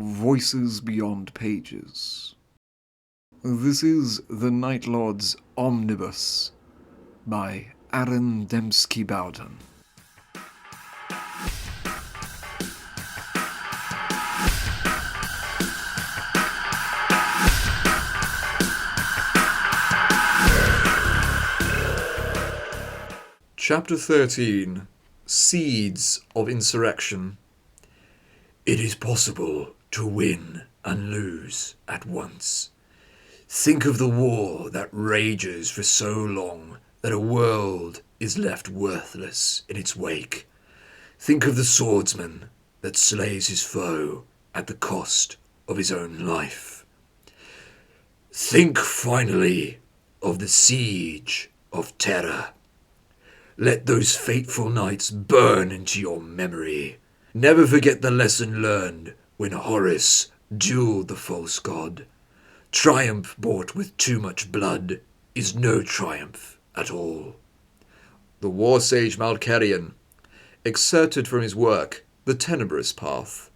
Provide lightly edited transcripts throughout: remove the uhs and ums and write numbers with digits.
Voices Beyond Pages. This is The Night Lord's Omnibus by Aaron Dembski-Bowden. Chapter 13. Seeds of Insurrection. It is possible to win and lose at once. Think of the war that rages for so long that a world is left worthless in its wake. Think of the swordsman that slays his foe at the cost of his own life. Think finally of the siege of Terra. Let those fateful nights burn into your memory. Never forget the lesson learned when Horus dueled the false god. Triumph bought with too much blood is no triumph at all. The war sage Malkarian, excerpted from his work, The Tenebrous Path.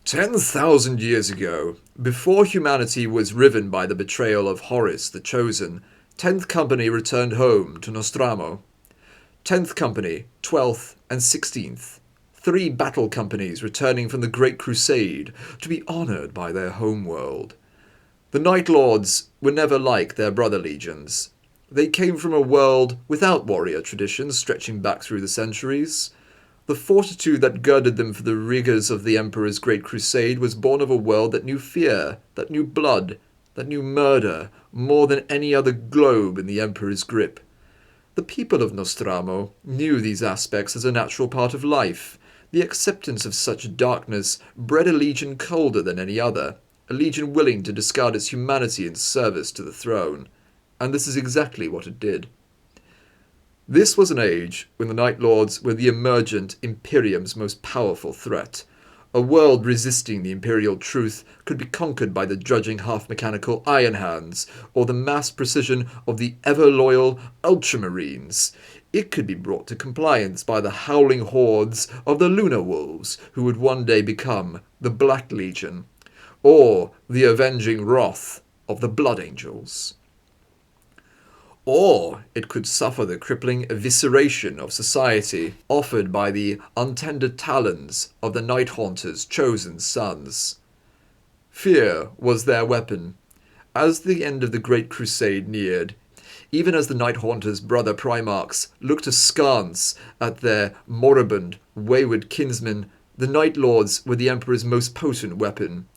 10,000 years ago, before humanity was riven by the betrayal of Horus the Chosen, 10th Company returned home to Nostramo. 10th Company, 12th and 16th, 3 battle companies returning from the Great Crusade to be honoured by their homeworld. The Night Lords were never like their brother legions. They came from a world without warrior traditions stretching back through the centuries. The fortitude that girded them for the rigours of the Emperor's Great Crusade was born of a world that knew fear, that knew blood, that knew murder, more than any other globe in the Emperor's grip. The people of Nostramo knew these aspects as a natural part of life. The acceptance of such darkness bred a legion colder than any other, a legion willing to discard its humanity in service to the throne. And this is exactly what it did. This was an age when the Night Lords were the emergent Imperium's most powerful threat. A world resisting the imperial truth could be conquered by the drudging half-mechanical Iron Hands, or the mass precision of the ever-loyal Ultramarines. It could be brought to compliance by the howling hordes of the Lunar Wolves, who would one day become the Black Legion, or the avenging wrath of the Blood Angels. Or it could suffer the crippling evisceration of society offered by the untended talons of the Night Haunter's chosen sons. Fear was their weapon. As the end of the Great Crusade neared, even as the Night Haunter's brother Primarchs looked askance at their moribund, wayward kinsmen, the Night Lords were the Emperor's most potent weapon.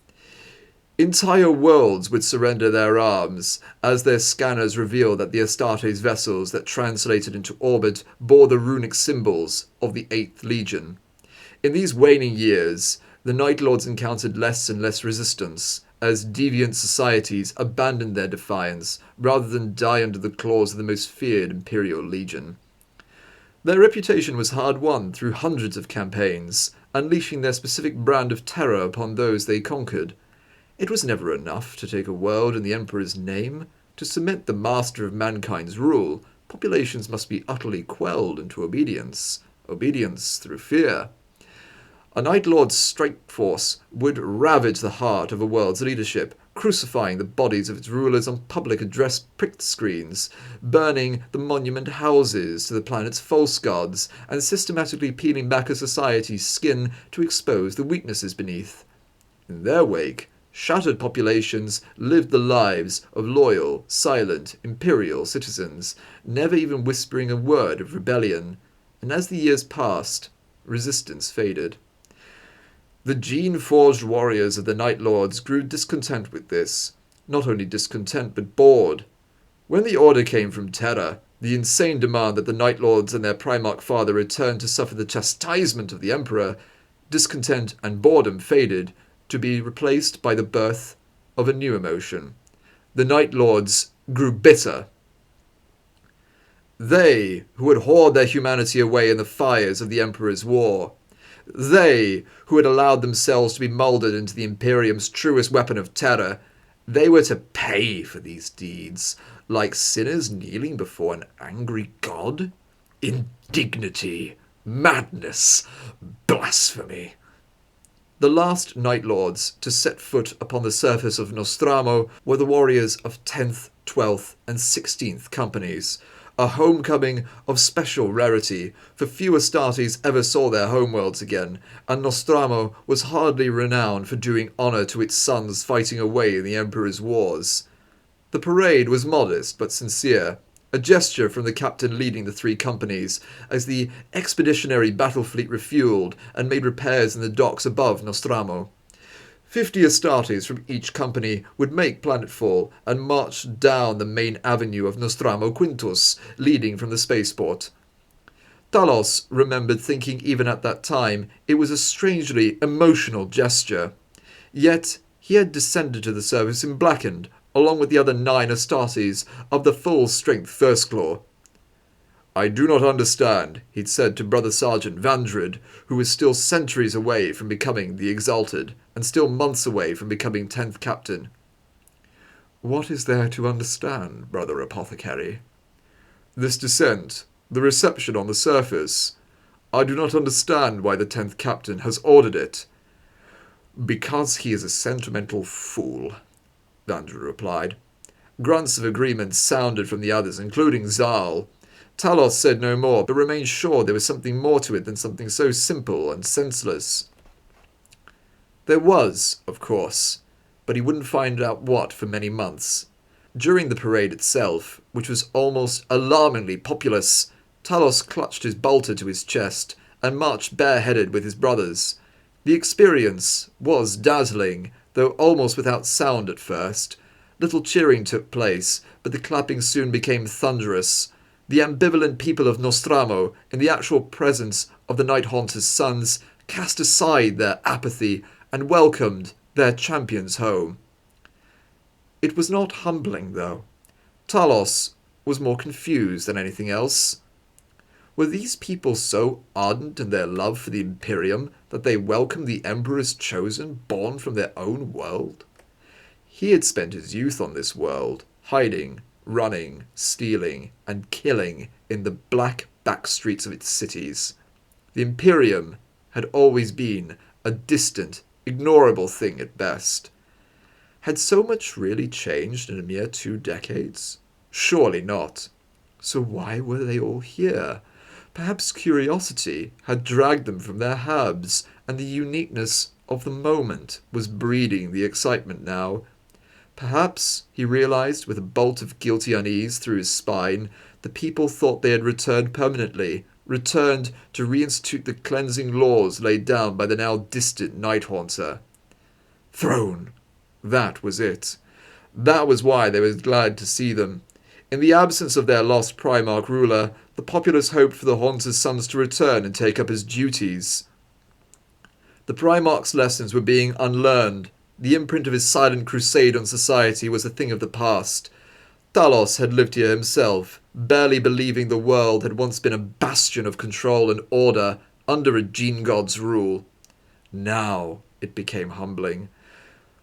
Entire worlds would surrender their arms, as their scanners revealed that the Astartes vessels that translated into orbit bore the runic symbols of the 8th Legion. In these waning years, the Night Lords encountered less and less resistance, as deviant societies abandoned their defiance rather than die under the claws of the most feared Imperial Legion. Their reputation was hard-won through hundreds of campaigns, unleashing their specific brand of terror upon those they conquered. It was never enough to take a world in the Emperor's name. To cement the master of mankind's rule, populations must be utterly quelled into obedience through fear. A Night Lord's strike force would ravage the heart of a world's leadership, crucifying the bodies of its rulers on public address pricked screens, burning the monument houses to the planet's false gods, and systematically peeling back a society's skin to expose the weaknesses beneath. In their wake, shattered populations lived the lives of loyal, silent, imperial citizens, never even whispering a word of rebellion, and as the years passed, resistance faded. The gene-forged warriors of the Night Lords grew discontent with this, not only discontent but bored. When the order came from Terra, the insane demand that the Night Lords and their Primarch father return to suffer the chastisement of the Emperor, discontent and boredom faded, to be replaced by the birth of a new emotion. The Night Lords grew bitter. They, who had hoarded their humanity away in the fires of the Emperor's war, they, who had allowed themselves to be moulded into the Imperium's truest weapon of terror, they were to pay for these deeds, like sinners kneeling before an angry god? Indignity, madness, blasphemy. The last Night Lords to set foot upon the surface of Nostramo were the warriors of 10th, 12th, and 16th Companies, a homecoming of special rarity, for few Astartes ever saw their homeworlds again, and Nostramo was hardly renowned for doing honour to its sons fighting away in the Emperor's wars. The parade was modest but sincere, a gesture from the captain leading the 3 companies, as the expeditionary battle fleet refuelled and made repairs in the docks above Nostramo. 50 Astartes from each company would make planetfall and march down the main avenue of Nostramo Quintus, leading from the spaceport. Talos remembered thinking even at that time it was a strangely emotional gesture. Yet he had descended to the surface in Blackened, along with the other 9 Astartes of the full-strength First Claw. "I do not understand," he'd said to Brother Sergeant Vandred, who was still centuries away from becoming the Exalted, and still months away from becoming 10th Captain. "What is there to understand, Brother Apothecary?" "This descent, the reception on the surface. I do not understand why the 10th Captain has ordered it." "Because he is a sentimental fool," Vandred replied. Grunts of agreement sounded from the others, including Zal. Talos said no more, but remained sure there was something more to it than something so simple and senseless. There was, of course, but he wouldn't find out what for many months. During the parade itself, which was almost alarmingly populous, Talos clutched his bolter to his chest and marched bareheaded with his brothers. The experience was dazzling, though almost without sound at first. Little cheering took place, but the clapping soon became thunderous. The ambivalent people of Nostramo, in the actual presence of the Night Haunter's sons, cast aside their apathy and welcomed their champions home. It was not humbling, though. Talos was more confused than anything else. Were these people so ardent in their love for the Imperium that they welcomed the Emperor's chosen, born from their own world? He had spent his youth on this world, hiding, running, stealing, and killing in the black back streets of its cities. The Imperium had always been a distant, ignorable thing at best. Had so much really changed in a mere 2 decades? Surely not. So why were they all here? Perhaps curiosity had dragged them from their habs, and the uniqueness of the moment was breeding the excitement now. Perhaps, he realized with a bolt of guilty unease through his spine, the people thought they had returned permanently, returned to reinstitute the cleansing laws laid down by the now distant Night Haunter. Throne. That was it. That was why they were glad to see them. In the absence of their lost Primarch ruler, the populace hoped for the Haunter's sons to return and take up his duties. The Primarch's lessons were being unlearned. The imprint of his silent crusade on society was a thing of the past. Talos had lived here himself, barely believing the world had once been a bastion of control and order under a gene god's rule. Now it became humbling.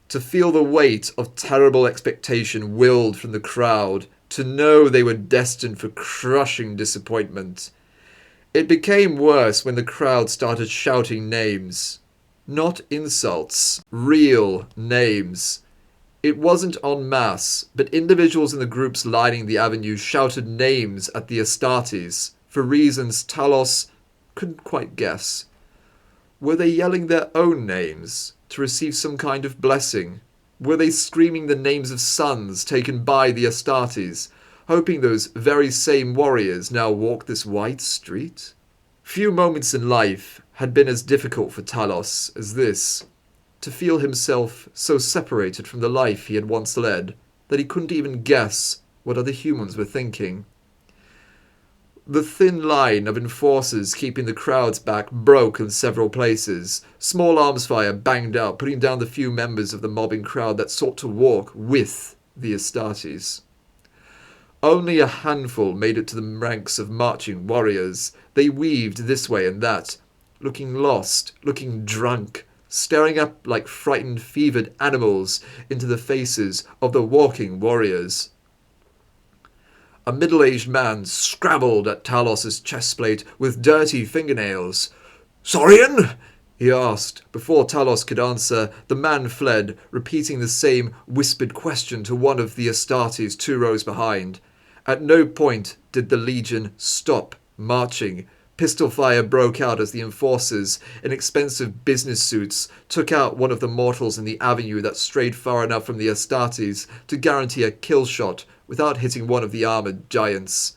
To feel the weight of terrible expectation willed from the crowd, to know they were destined for crushing disappointment. It became worse when the crowd started shouting names. Not insults, real names. It wasn't en masse, but individuals in the groups lining the avenue shouted names at the Astartes, for reasons Talos couldn't quite guess. Were they yelling their own names to receive some kind of blessing? Were they screaming the names of sons taken by the Astartes, hoping those very same warriors now walked this white street? Few moments in life had been as difficult for Talos as this, to feel himself so separated from the life he had once led that he couldn't even guess what other humans were thinking. The thin line of enforcers keeping the crowds back broke in several places. Small arms fire banged out, putting down the few members of the mobbing crowd that sought to walk with the Astartes. Only a handful made it to the ranks of marching warriors. They weaved this way and that, looking lost, looking drunk, staring up like frightened, fevered animals into the faces of the walking warriors. A middle-aged man scrabbled at Talos's chestplate with dirty fingernails. "Saurian!" he asked. Before Talos could answer, the man fled, repeating the same whispered question to one of the Astartes 2 rows behind. At no point did the Legion stop marching. Pistol fire broke out as the enforcers, in expensive business suits, took out one of the mortals in the avenue that strayed far enough from the Astartes to guarantee a kill shot without hitting one of the armored giants.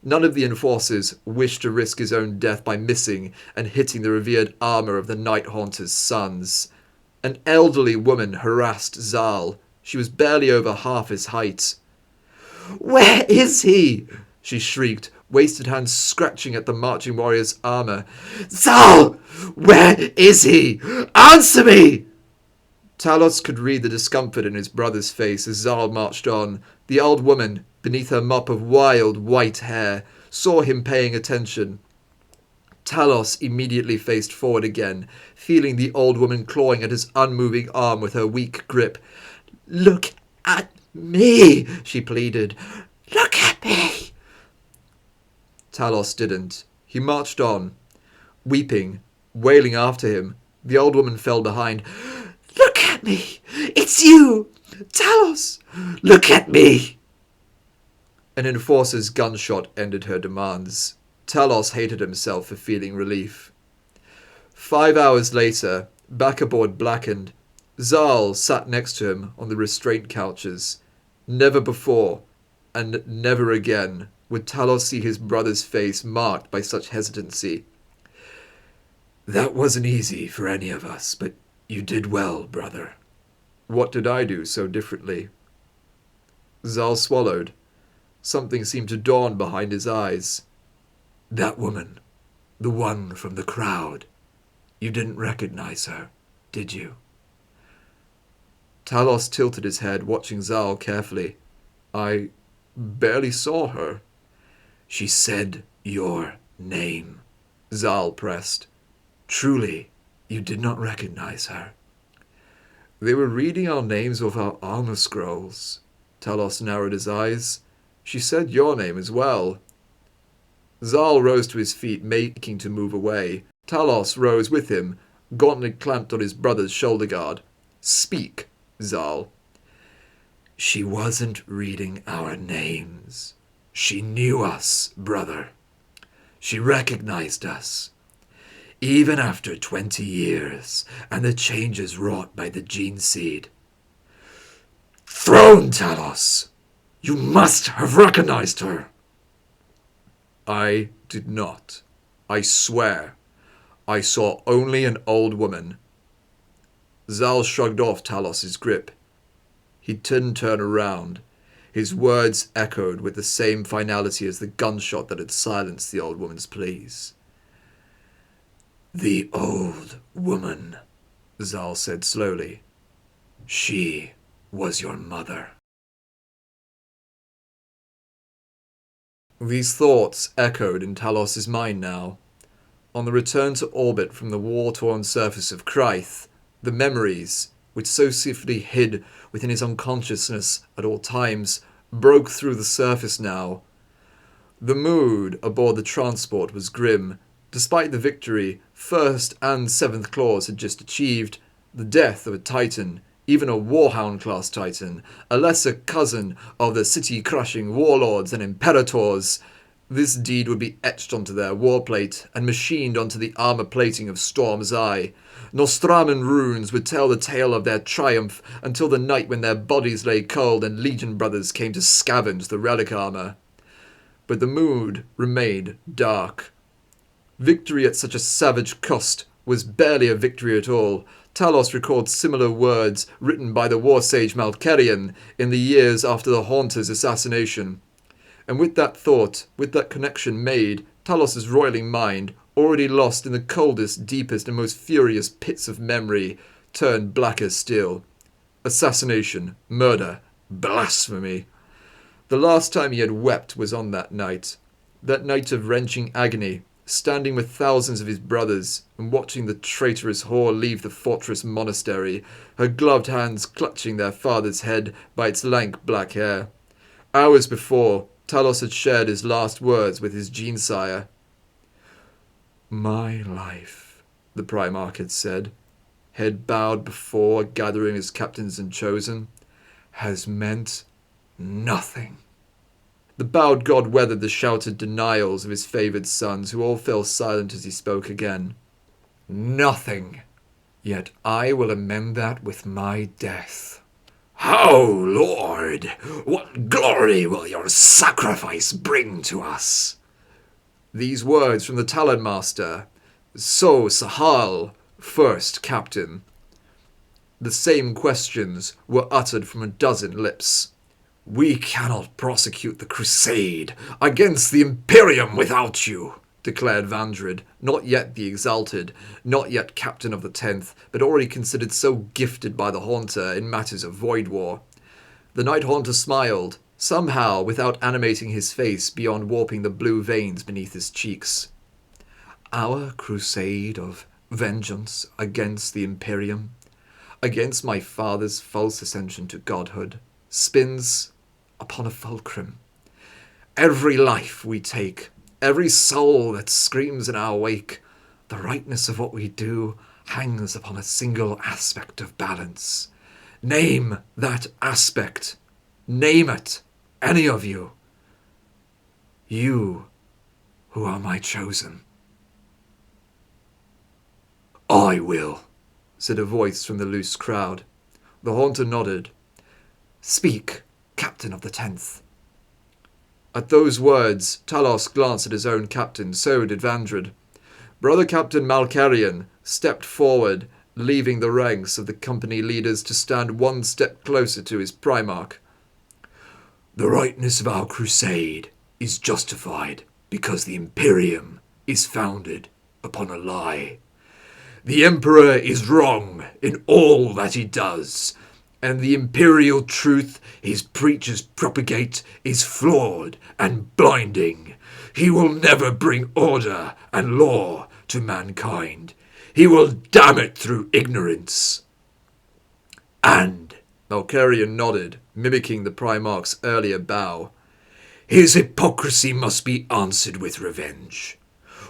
None of the enforcers wished to risk his own death by missing and hitting the revered armor of the Night Haunter's sons. An elderly woman harassed Zal. She was barely over half his height. "Where is he?" she shrieked, wasted hands scratching at the marching warrior's armor. "Zal! Where is he? Answer me!" Talos could read the discomfort in his brother's face as Zal marched on. The old woman, beneath her mop of wild white hair, saw him paying attention. Talos immediately faced forward again, feeling the old woman clawing at his unmoving arm with her weak grip. "Look at me," she pleaded. "Look at me." Talos didn't. He marched on, weeping, wailing after him. The old woman fell behind. "Look at me! It's you! Talos! Look at me!" An enforcer's gunshot ended her demands. Talos hated himself for feeling relief. 5 hours later, back aboard Blackened, Zal sat next to him on the restraint couches. Never before, and never again, would Talos see his brother's face marked by such hesitancy. "That wasn't easy for any of us, but you did well, brother." What did I do so differently? Zal swallowed. Something seemed to dawn behind his eyes. "That woman, the one from the crowd, you didn't recognize her, did you?" Talos tilted his head, watching Zal carefully. "I barely saw her." "She said your name," Zal pressed. "Truly, you did not recognize her." "They were reading our names off our armor scrolls." Talos narrowed his eyes. "She said your name as well." Zal rose to his feet, making to move away. Talos rose with him, gauntlet clamped on his brother's shoulder guard. "Speak, Zal." "She wasn't reading our names. She knew us, brother. She recognized us. Even after 20 years and the changes wrought by the gene seed. Throne, Talos! You must have recognized her!" "I did not. I swear. I saw only an old woman." Zal shrugged off Talos's grip. He didn't turn around. His words echoed with the same finality as the gunshot that had silenced the old woman's pleas. "The old woman," Zal said slowly. "She was your mother." These thoughts echoed in Talos's mind now. On the return to orbit from the war-torn surface of Krythe, the memories, which so swiftly hid within his unconsciousness at all times, broke through the surface now. The mood aboard the transport was grim. Despite the victory First and Seventh Claws had just achieved, the death of a Titan, even a Warhound-class Titan, a lesser cousin of the city-crushing warlords and imperators, this deed would be etched onto their warplate and machined onto the armor plating of Storm's Eye. Nostraman runes would tell the tale of their triumph until the night when their bodies lay cold and Legion brothers came to scavenge the relic armor. But the mood remained dark. Victory at such a savage cost was barely a victory at all. Talos records similar words written by the war sage Malkarian in the years after the Haunter's assassination. And with that thought, with that connection made, Talos's roiling mind, already lost in the coldest, deepest, and most furious pits of memory, turned blacker still. Assassination, murder, blasphemy. The last time he had wept was on that night of wrenching agony, standing with thousands of his brothers and watching the traitorous whore leave the fortress monastery, her gloved hands clutching their father's head by its lank black hair. Hours before, Talos had shared his last words with his gene sire. "My life the Primarch had said, head bowed before gathering his captains and chosen, has meant nothing. The bowed god weathered the shouted denials of his favoured sons, who all fell silent as he spoke again. Nothing. Yet I will amend that with my death. How, Lord? What glory will your sacrifice bring to us? These words from the Talon Master. So, Sahal, first captain. The same questions were uttered from a dozen lips. We cannot prosecute the crusade against the Imperium without you, declared Vandred, not yet the Exalted, not yet captain of the 10th, but already considered so gifted by the Haunter in matters of Void War. The Night Haunter smiled, somehow without animating his face beyond warping the blue veins beneath his cheeks. Our crusade of vengeance against the Imperium, against my father's false ascension to godhood, spins upon a fulcrum. Every life we take, every soul that screams in our wake, the rightness of what we do hangs upon a single aspect of balance. Name that aspect. Name it, any of you. You, who are my chosen. I will, said a voice from the loose crowd. The Haunter nodded. Speak, captain of the 10th. At those words, Talos glanced at his own captain, so did Vandred. Brother Captain Malkarian stepped forward, leaving the ranks of the company leaders to stand one step closer to his Primarch. The rightness of our crusade is justified because the Imperium is founded upon a lie. The Emperor is wrong in all that he does, and the imperial truth his preachers propagate is flawed and blinding. He will never bring order and law to mankind. He will damn it through ignorance. And Malkarian nodded, mimicking the Primarch's earlier bow. His hypocrisy must be answered with revenge.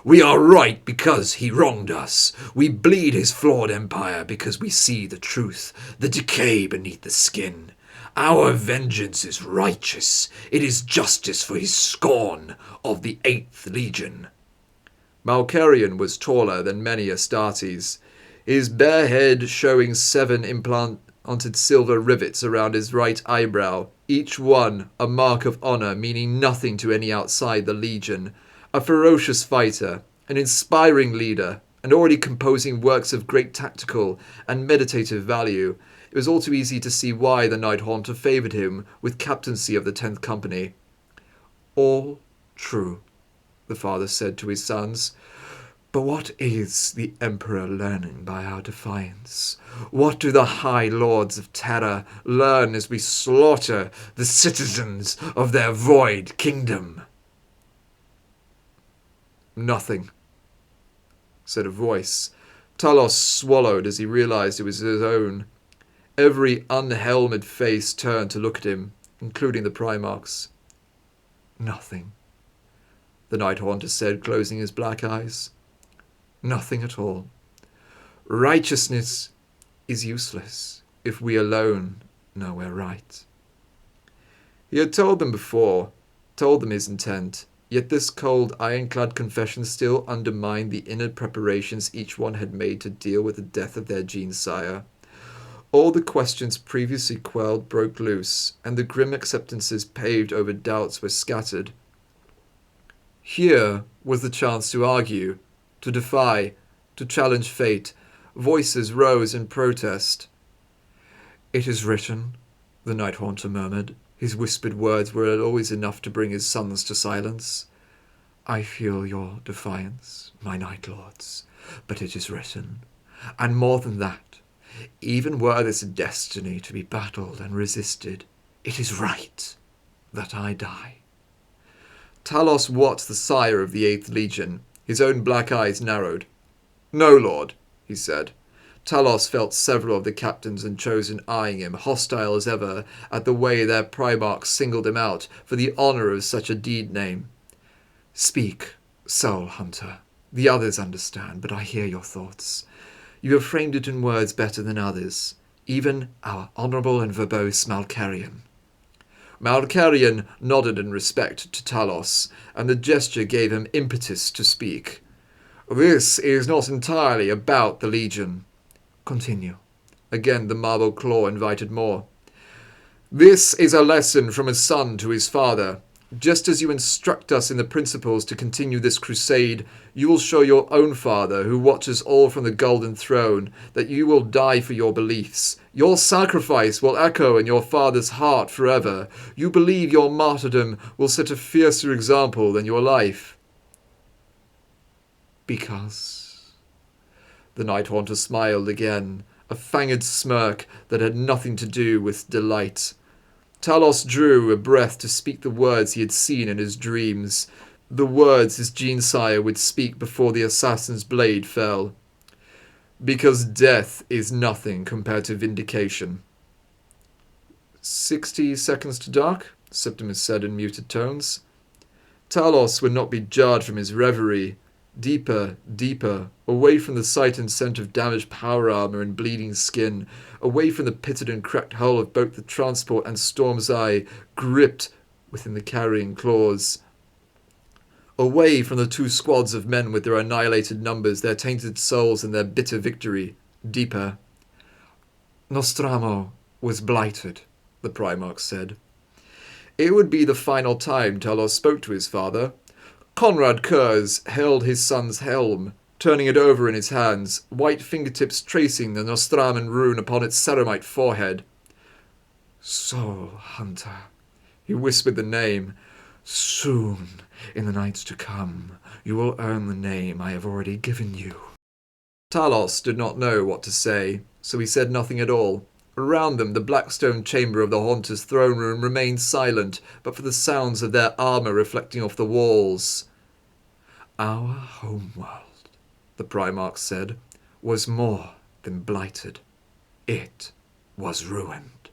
We are right because he wronged us. We bleed his flawed empire because we see the truth, the decay beneath the skin. Our vengeance is righteous. It is justice for his scorn of the 8th Legion. Malkarian was taller than many Astartes, his bare head showing 7 implanted silver rivets around his right eyebrow, each one a mark of honor meaning nothing to any outside the Legion. A ferocious fighter, an inspiring leader, and already composing works of great tactical and meditative value, it was all too easy to see why the Night Haunter favoured him with captaincy of the 10th Company. All true, the father said to his sons. But what is the Emperor learning by our defiance? What do the High Lords of Terror learn as we slaughter the citizens of their void kingdom? Nothing, said a voice. Talos swallowed as he realized it was his own. Every unhelmed face turned to look at him, including the Primarch's. Nothing, the Night Haunter said, closing his black eyes. Nothing at all. Righteousness is useless if we alone know we're right. He had told them before, told them his intent, yet this cold, ironclad confession still undermined the inner preparations each one had made to deal with the death of their gene-sire. All the questions previously quelled broke loose, and the grim acceptances paved over doubts were scattered. Here was the chance to argue, to defy, to challenge fate. Voices rose in protest. It is written, the Night Haunter murmured. His whispered words were always enough to bring his sons to silence. I feel your defiance, my Night Lords, but it is written. And more than that, even were this destiny to be battled and resisted, it is right that I die. Talos watched the sire of the 8th Legion. His own black eyes narrowed. No, Lord, he said. Talos felt several of the captains and chosen eyeing him, hostile as ever, at the way their Primarch singled him out for the honour of such a deed name. Speak, Soul Hunter, The others understand, but I hear your thoughts. You have framed it in words better than others, even our honourable and verbose Malkarian. Malkarian nodded in respect to Talos, and the gesture gave him impetus to speak. This is not entirely about the Legion. Continue. Again the marble claw invited more. This is a lesson from a son to his father. Just as you instruct us in the principles to continue this crusade, you will show your own father, who watches all from the golden throne, that you will die for your beliefs. Your sacrifice will echo in your father's heart forever. You believe your martyrdom will set a fiercer example than your life. Because... The Night Haunter smiled again, a fanged smirk that had nothing to do with delight. Talos drew a breath to speak the words he had seen in his dreams, the words his gene-sire would speak before the assassin's blade fell. Because death is nothing compared to vindication. 60 seconds to dark, Septimus said in muted tones. Talos would not be jarred from his reverie. Deeper, deeper, away from the sight and scent of damaged power armor and bleeding skin, away from the pitted and cracked hull of both the transport and Storm's Eye, gripped within the carrying claws. Away from the two squads of men with their annihilated numbers, their tainted souls and their bitter victory. Deeper. Nostramo was blighted, the Primarch said. It would be the final time Talos spoke to his father. Conrad Kurz held his son's helm, turning it over in his hands, white fingertips tracing the Nostraman rune upon its ceramite forehead. Soul Hunter, he whispered the name. Soon, in the nights to come, you will earn the name I have already given you. Talos did not know what to say, so he said nothing at all. Around them, the black stone chamber of the Haunter's throne room remained silent, but for the sounds of their armour reflecting off the walls. Our homeworld, the Primarch said, was more than blighted. It was ruined.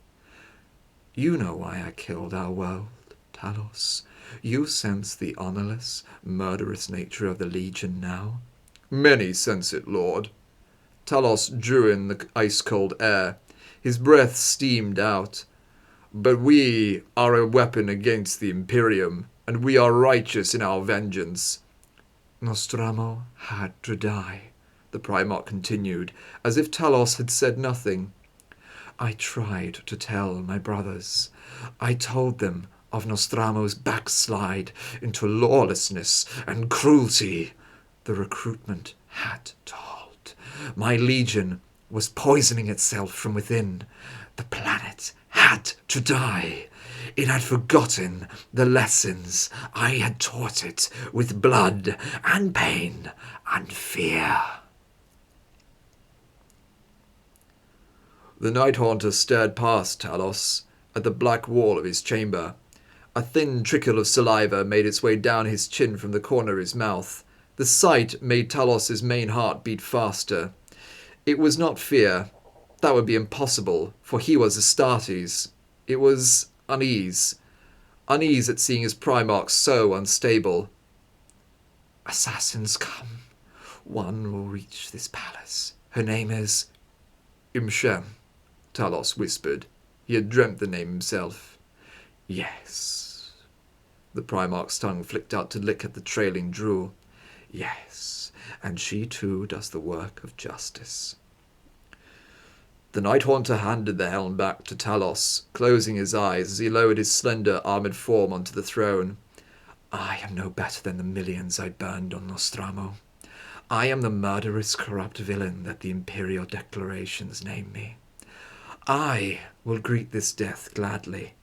You know why I killed our world, Talos. You sense the honourless, murderous nature of the Legion now? Many sense it, Lord. Talos drew in the ice-cold air. His breath steamed out. But we are a weapon against the Imperium, and we are righteous in our vengeance. Nostramo had to die, the Primarch continued, as if Talos had said nothing. I tried to tell my brothers. I told them of Nostramo's backslide into lawlessness and cruelty. The recruitment had to halt. My Legion was poisoning itself from within. The planet had to die. It had forgotten the lessons I had taught it with blood and pain and fear. The Night Haunter stared past Talos at the black wall of his chamber. A thin trickle of saliva made its way down his chin from the corner of his mouth. The sight made Talos's main heart beat faster. It was not fear. That would be impossible, for he was Astartes. It was unease. Unease at seeing his Primarch so unstable. Assassins come. One will reach this palace. Her name is... Imshem, Talos whispered. He had dreamt the name himself. Yes. The Primarch's tongue flicked out to lick at the trailing drool. Yes, and she too does the work of justice. The Night Haunter handed the helm back to Talos, closing his eyes as he lowered his slender, armoured form onto the throne. I am no better than the millions I burned on Nostramo. I am the murderous, corrupt villain that the Imperial Declarations name me. I will greet this death gladly.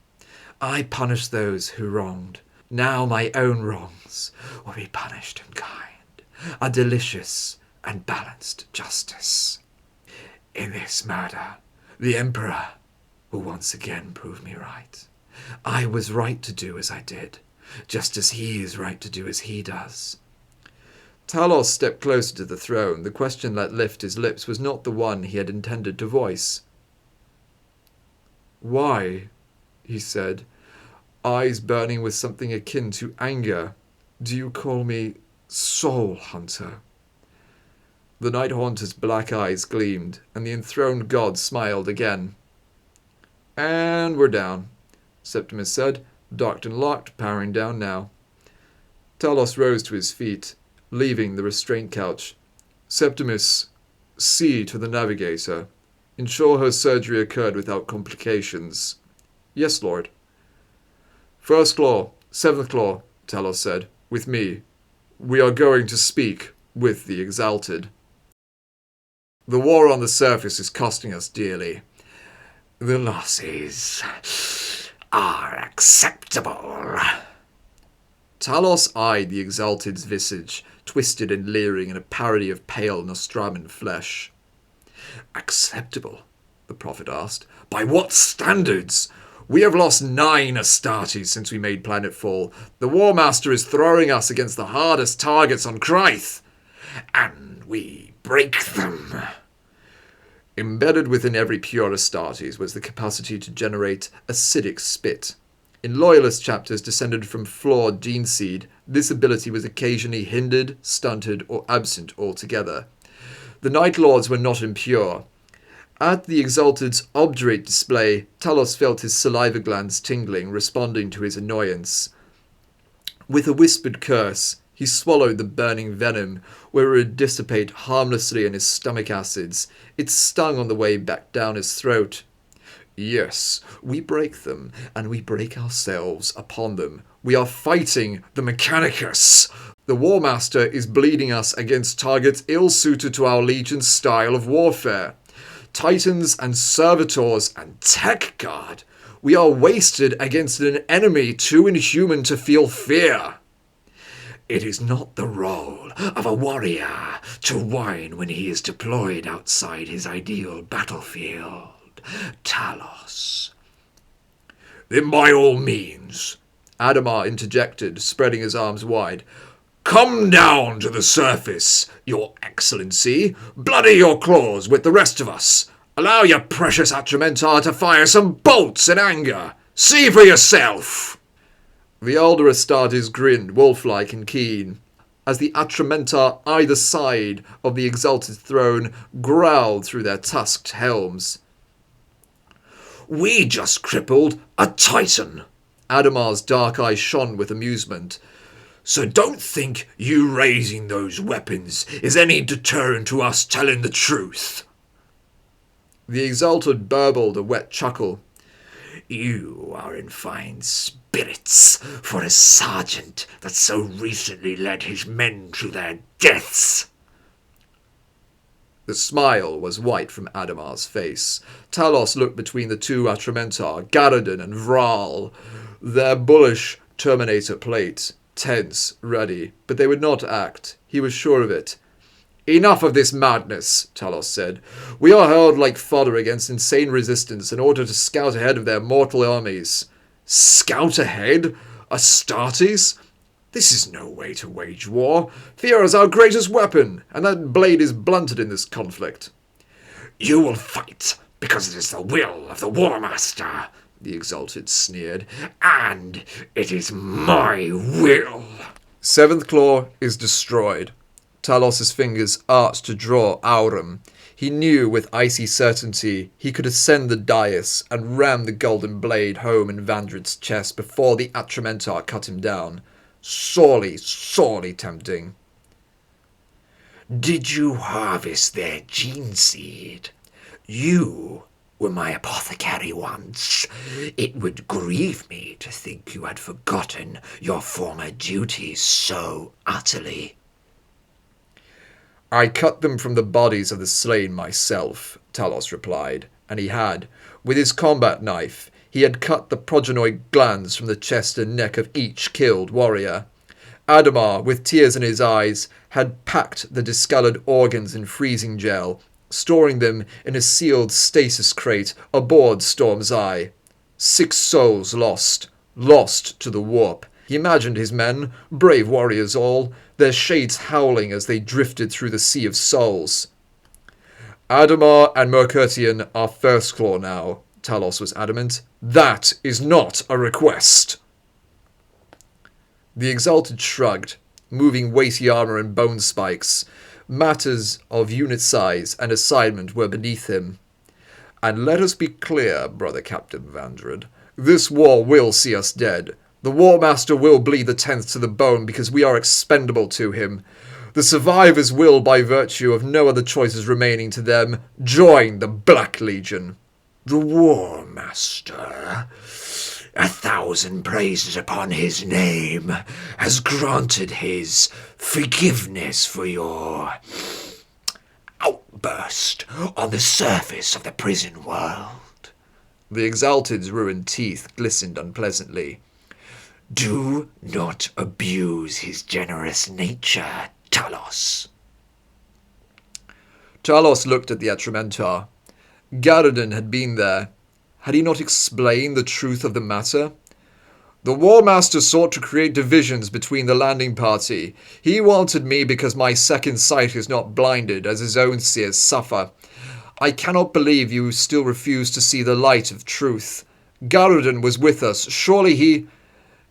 I punish those who wronged. Now my own wrongs will be punished in kind. A delicious and balanced justice. In this murder, the Emperor will once again prove me right. I was right to do as I did, just as he is right to do as he does. Talos stepped closer to the throne. The question that left his lips was not the one he had intended to voice. Why? He said, eyes burning with something akin to anger. Do you call me Soul Hunter? The Night Haunter's black eyes gleamed, and the enthroned god smiled again. And we're down, Septimus said, docked and locked, powering down now. Talos rose to his feet, leaving the restraint couch. Septimus, see to the navigator. Ensure her surgery occurred without complications. Yes, Lord. First claw, seventh claw, Talos said, with me. We are going to speak with the Exalted. The war on the surface is costing us dearly. The losses are acceptable. Talos eyed the Exalted's visage, twisted and leering in a parody of pale Nostraman flesh. Acceptable? The prophet asked. By what standards? We have lost 9 Astartes since we made planetfall. The War Master is throwing us against the hardest targets on Krythe. And we break them. Embedded within every pure Astartes was the capacity to generate acidic spit. In Loyalist chapters descended from flawed gene seed, this ability was occasionally hindered, stunted, or absent altogether. The Night Lords were not impure. At the Exalted's obdurate display, Talos felt his saliva glands tingling, responding to his annoyance. With a whispered curse, he swallowed the burning venom, where it would dissipate harmlessly in his stomach acids. It stung on the way back down his throat. Yes, we break them, and we break ourselves upon them. We are fighting the Mechanicus. The War Master is bleeding us against targets ill-suited to our Legion's style of warfare. Titans and Servitors and Tech Guard. We are wasted against an enemy too inhuman to feel fear. It is not the role of a warrior to whine when he is deployed outside his ideal battlefield, Talos. Then by all means, Adamar interjected, spreading his arms wide. Come down to the surface, Your Excellency. Bloody your claws with the rest of us. Allow your precious Atramentar to fire some bolts in anger. See for yourself. The elder Astartes grinned, wolf-like and keen, as the Atramentar either side of the Exalted throne growled through their tusked helms. We just crippled a Titan. Adamar's dark eyes shone with amusement. So don't think you raising those weapons is any deterrent to us telling the truth. The Exalted burbled a wet chuckle. You are in fine spirits for a sergeant that so recently led his men to their deaths. The smile was white from Adamar's face. Talos looked between the two Atramentar, Garadon and Vral, their bullish Terminator plate, tense, ready, but they would not act. He was sure of it. Enough of this madness, Talos said. We are hurled like fodder against insane resistance in order to scout ahead of their mortal armies. Scout ahead? Astartes? This is no way to wage war. Fear is our greatest weapon, and that blade is blunted in this conflict. You will fight because it is the will of the War Master, the Exalted sneered, and it is my will. Seventh Claw is destroyed. Talos' fingers arched to draw Aurum. He knew with icy certainty he could ascend the dais and ram the golden blade home in Vandred's chest before the Atramentar cut him down. Sorely, sorely tempting. Did you harvest their gene seed? You were my apothecary once. It would grieve me to think you had forgotten your former duties so utterly. I cut them from the bodies of the slain myself, Talos replied, and he had. With his combat knife, he had cut the progenoid glands from the chest and neck of each killed warrior. Adamar, with tears in his eyes, had packed the discolored organs in freezing gel, storing them in a sealed stasis crate aboard Storm's Eye. 6 souls lost to the warp. He imagined his men, brave warriors all, their shades howling as they drifted through the sea of souls. Adamar and Mercurtian are First Claw now, Talos was adamant. That is not a request. The Exalted shrugged, moving weighty armor and bone spikes. Matters of unit size and assignment were beneath him. And let us be clear, brother Captain Vandred, this war will see us dead. The War Master will bleed the 10th to the bone because we are expendable to him. The survivors will, by virtue of no other choices remaining to them, join the Black Legion. The War Master, 1,000 praises upon his name, has granted his forgiveness for your outburst on the surface of the prison world. The Exalted's ruined teeth glistened unpleasantly. Do not abuse his generous nature, Talos. Talos looked at the Atramentar. Garridan had been there. Had he not explained the truth of the matter? The War Master sought to create divisions between the landing party. He wanted me because my second sight is not blinded, as his own seers suffer. I cannot believe you still refuse to see the light of truth. Garridan was with us. Surely he...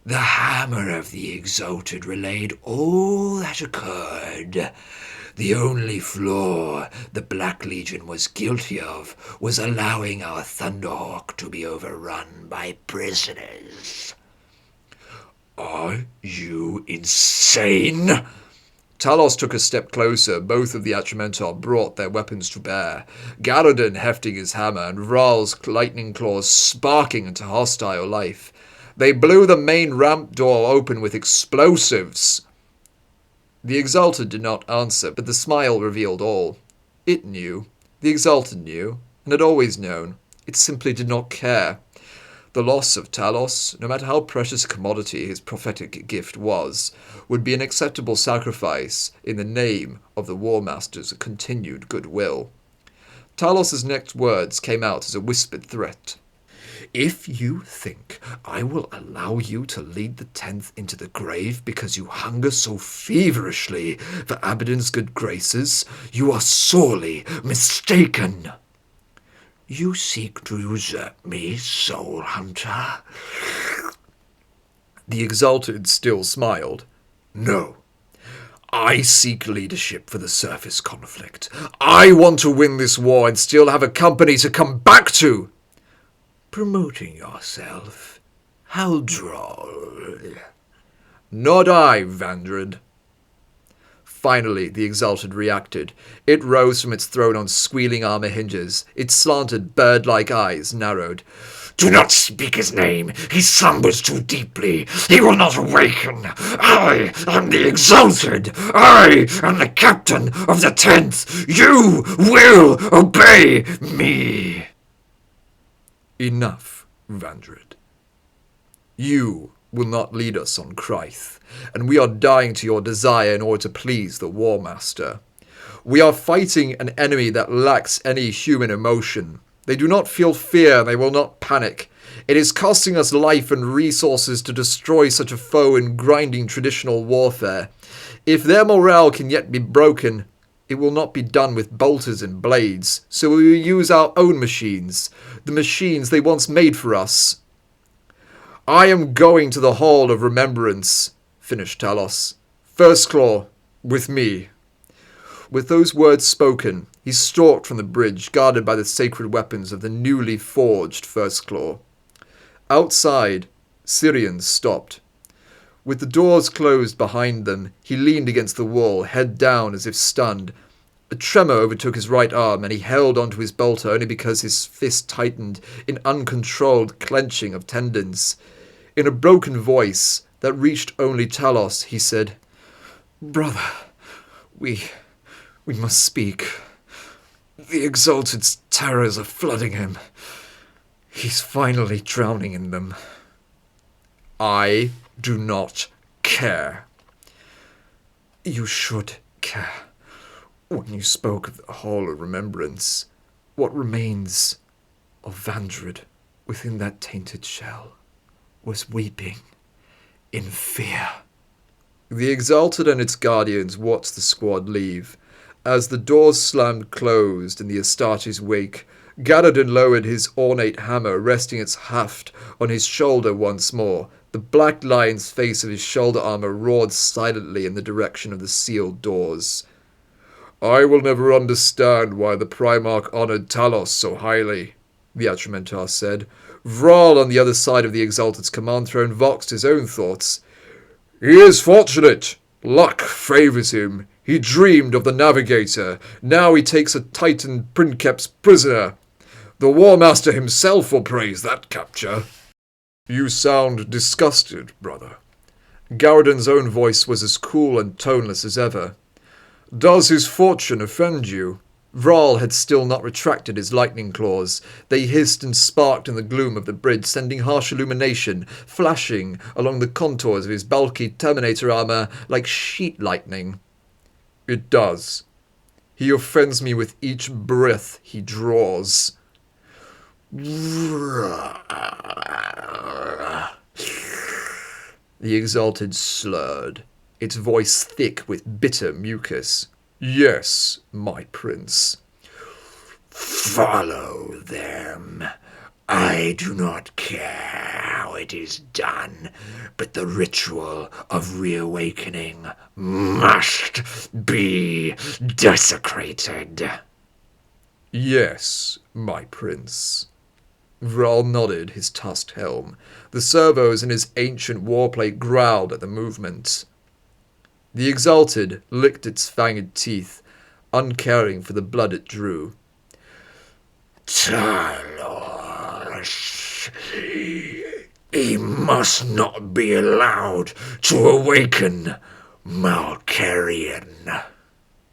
The hammer of the Exalted relayed all that occurred. The only flaw the Black Legion was guilty of was allowing our Thunderhawk to be overrun by prisoners. Are you insane? Talos took a step closer. Both of the Atramentar brought their weapons to bear, Garridan hefting his hammer and Vral's lightning claws sparking into hostile life. They blew the main ramp door open with explosives. The Exalted did not answer, but the smile revealed all. It knew. The Exalted knew, and had always known. It simply did not care. The loss of Talos, no matter how precious a commodity his prophetic gift was, would be an acceptable sacrifice in the name of the War Master's continued goodwill. Talos's next words came out as a whispered threat. If you think I will allow you to lead the 10th into the grave because you hunger so feverishly for Abaddon's good graces, you are sorely mistaken. You seek to usurp me, Soul Hunter? The Exalted still smiled. No. I seek leadership for the surface conflict. I want to win this war and still have a company to come back to. Promoting yourself? How droll. Not I, Vandred. Finally, the Exalted reacted. It rose from its throne on squealing armor hinges. Its slanted, bird-like eyes narrowed. Do not speak his name. He slumbers too deeply. He will not awaken. I am the Exalted. I am the captain of the 10th. You will obey me. Enough, Vandred. You will not lead us on Kryth, and we are dying to your desire in order to please the War Master. We are fighting an enemy that lacks any human emotion. They do not feel fear, they will not panic. It is costing us life and resources to destroy such a foe in grinding traditional warfare. If their morale can yet be broken, it will not be done with bolters and blades, so we will use our own machines, the machines they once made for us. I am going to the Hall of Remembrance, finished Talos. First Claw, with me. With those words spoken, he stalked from the bridge, guarded by the sacred weapons of the newly forged First Claw. Outside, Syrians stopped. With the doors closed behind them, he leaned against the wall, head down as if stunned. A tremor overtook his right arm, and he held onto his bolter only because his fist tightened in uncontrolled clenching of tendons. In a broken voice that reached only Talos, he said, "Brother, we must speak. The Exalted's terrors are flooding him. He's finally drowning in them." I do not care. You should care. When you spoke of the Hall of Remembrance, what remains of Vandred within that tainted shell was weeping in fear. The Exalted and its guardians watched the squad leave. As the doors slammed closed in the Astarte's wake, Garridan lowered his ornate hammer, resting its haft on his shoulder once more. The black lion's face of his shoulder armor roared silently in the direction of the sealed doors. I will never understand why the Primarch honored Talos so highly, the Atramentar said. Vral, on the other side of the Exalted's command throne, voxed his own thoughts. He is fortunate. Luck favors him. He dreamed of the Navigator. Now he takes a Titan princeps prisoner. The War Master himself will praise that capture. You sound disgusted, brother. Garridan's own voice was as cool and toneless as ever. Does his fortune offend you? Vral had still not retracted his lightning claws. They hissed and sparked in the gloom of the bridge, sending harsh illumination, flashing along the contours of his bulky Terminator armor like sheet lightning. It does. He offends me with each breath he draws. The Exalted slurred, its voice thick with bitter mucus. Yes, my prince. Follow them. I do not care how it is done, but the ritual of reawakening must be desecrated. Yes, my prince. Vral nodded his tusked helm. The servos in his ancient warplate growled at the movement. The Exalted licked its fanged teeth, uncaring for the blood it drew. Talos, he must not be allowed to awaken, Malkarian.